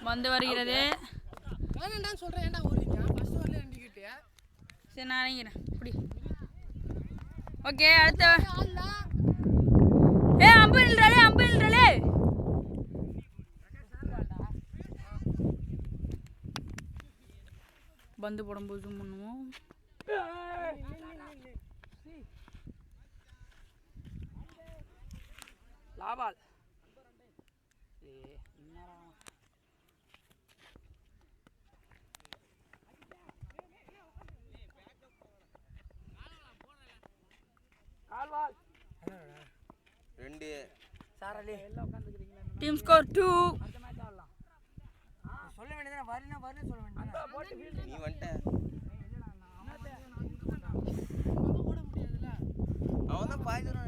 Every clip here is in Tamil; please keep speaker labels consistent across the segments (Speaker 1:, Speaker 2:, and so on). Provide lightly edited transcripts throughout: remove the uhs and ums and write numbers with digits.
Speaker 1: வந்து வருகிறது. சரி நான் இறங்கிறேன். இப்படி ஓகே. அடுத்த அம்பு நில்றாளே. பந்து போடும்போது ஜூம் பண்ணுவோம். லாபால் டீம் ஸ்கோர் 2.
Speaker 2: சொல்ல வேண்டியது வரணும் சொல்ல வேண்டியது. நீ வந்துட்ட அவன்தான் பாய்துறான்.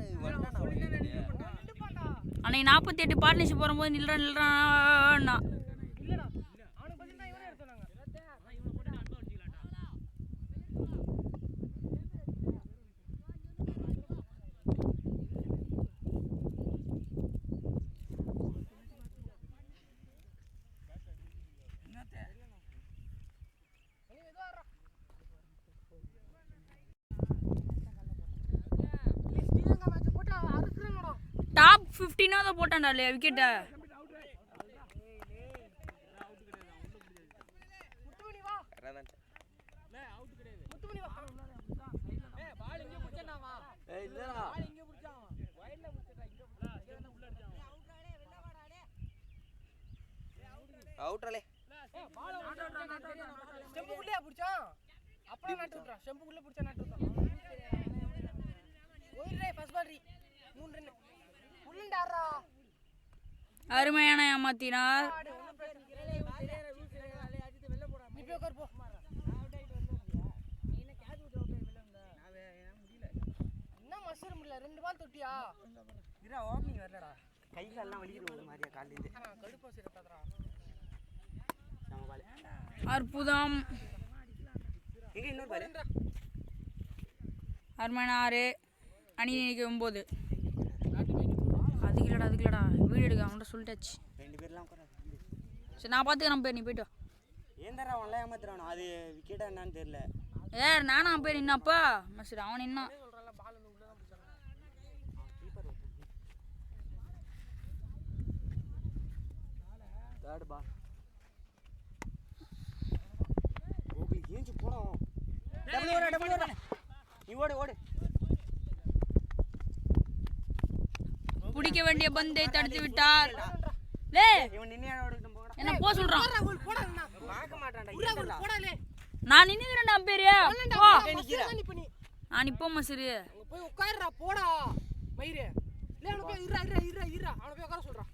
Speaker 1: அன்னைக்கு 48 பார்ட்னர்ஷிப் போகும்போது நில்றான்னா டாப் 15 போட்டான்டா விக்கெட்ட.
Speaker 2: அவுட்ரலே
Speaker 3: ஸ்டெம்புக்குள்ளே புடிச்சான். அப்புறம் நட்டு விட்றான். ஸ்டெம்புக்குள்ளே புடிச்சா நட்டு விட்றான். ஓய்ரே ஃபர்ஸ்ட் பால் 3 ரன். உள்ளண்டாரா.
Speaker 1: அருமையான ஏமாத்தினார்.
Speaker 3: நீ போய் உட்கார் போ. என்ன மசர் முடியல. 2 பால் தொட்டியா?
Speaker 2: இரா ஓப்பனிங் வரலடா. கை கால்லாம் வலிக்குது ஒரு மாதிரியா கால்ல இருந்து.
Speaker 3: கடுப்பா சிரட்டாதடா.
Speaker 1: அற்புதம்.
Speaker 2: எங்க இன்னொரு பால்.
Speaker 1: அருமையான 6 அணி 9. அதுக்குலடா வீடியோ எடுக்க அவன்கிட்ட சொல்லிட்டாச்சு.
Speaker 2: 2 பேர்லாம் உட்காராது.
Speaker 1: சரி நான் பார்த்துக்கிறேன். நீ போய்ட்டு
Speaker 2: ஏந்தரா அவன்லாம் ஏமாத்துறான். அது விக்கெட்டா என்னன்னு தெரியல.
Speaker 1: நானும் போய் நின்னாப்பா. சரி அவன் நின்னா.
Speaker 2: தேர்ட் பால். கோகுல் ஏஞ்சி போறோம். Double over. நீ ஓடு.
Speaker 1: பிடிக்க வேண்டிய பந்தை தடுத்து விட்டார். டேய்
Speaker 2: இவன் நின்னே ஓடிட்டு போடா.
Speaker 1: என்ன போ சொல்றான்.
Speaker 3: பார்க்க மாட்டான்டா. போடா.
Speaker 1: நான் நின்னுறேன்டா அம்பேரியா. போ. நான் இப்போ மசரி.
Speaker 3: போய் உட்காருடா போடா. மயிரே. இல்ல அவன போய் இறா. அவன போய் உட்கார சொல்றான்.